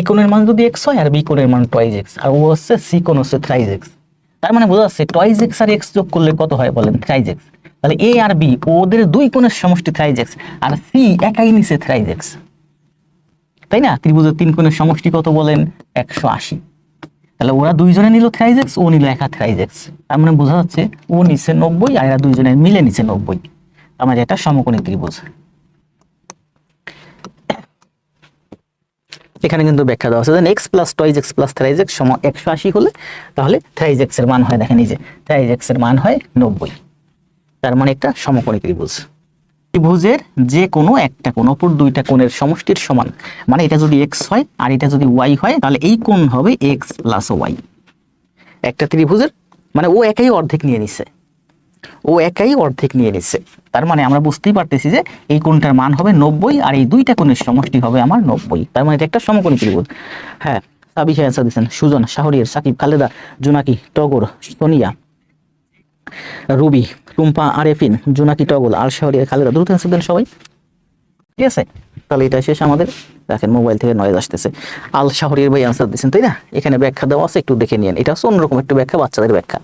এ কোণের মান যদি এক্স হয় আর বি কোণের মান টয়েস এক্স, আর ও হচ্ছে সি কোণ হচ্ছে থ্রাইস এক্স। তার মানে বোঝা যাচ্ছে টয়েস এক্স আর এক্স যোগ করলে কত হয় বলেন, থ্রাইস এক্স। তাহলে এ আর বি ওদের দুই কোণের সমষ্টি থ্রাইস এক্স, আর সি একাই নিচে থ্রাইস এক্স, তাই না? ত্রিভুজের তিন কোণের সমষ্টি কত বলেন, 180। তাহলে ওরা দুইজনে নিল থ্রাইস এক্স, ও নিল একা থ্রাইস এক্স। তার মানে বোঝা যাচ্ছে ও নিচে 90 আর এরা দুইজনে মিলে নিচে 90। তার মানে এটা সমকোণী ত্রিভুজ। এখানে কিন্তু ব্যাখ্যা দেওয়া আছে যে x plus toys x plus thrice x সমান 180 হলে তাহলে থ্রাইস এক্স এর মান হয়, দেখেন এই যে থ্রাইস এক্স এর মান হয় 90। তার মানে একটা সমকোণী ত্রিভুজ। ত্রিভুজের যে কোনো একটা কোণ অপর দুইটা কোণের সমষ্টির সমান, মানে এটা যদি এক্স হয় আর এটা যদি ওয়াই হয় তাহলে এই কোণ হবে এক্স প্লাস ওয়াই। একটা ত্রিভুজের মানে ও একাই অর্ধেক নিয়ে নিছে, ও একাই অর্ধেক নিয়ে নিচ্ছে। তার মানে আমরা বুঝতেই পারতেছি যে এই কোণটার মান হবে 90 আর এই দুইটা কোণের সমষ্টি হবে আমার 90। তার মানে এটা একটা সমকোণী ত্রিভুজ। হ্যাঁ, সাবিহা অ্যান্সার দিচ্ছেন, সুজন, শাহরিয়ার, সাকিব, খালেদা, জোনাকি, টগর, সোনিয়া, রুবি, টুম্পা, আরেফিন, জোনাকি, টগর, আল শাহরিয়ার, খালেদা, দ্রুত অ্যান্সার দেন সবাই। ঠিক আছে, তাহলে এটা শেষ আমাদের। দেখেন মোবাইল থেকে নয়েজ আসতেছে। আল শাহরিয়ার ভাই অ্যান্সার দিচ্ছেন, তাই না? এখানে ব্যাখ্যা দেওয়া আছে, একটু দেখে নিন। এটা হচ্ছে অন্যরকম একটু ব্যাখ্যা, বাচ্চাদের ব্যাখ্যা।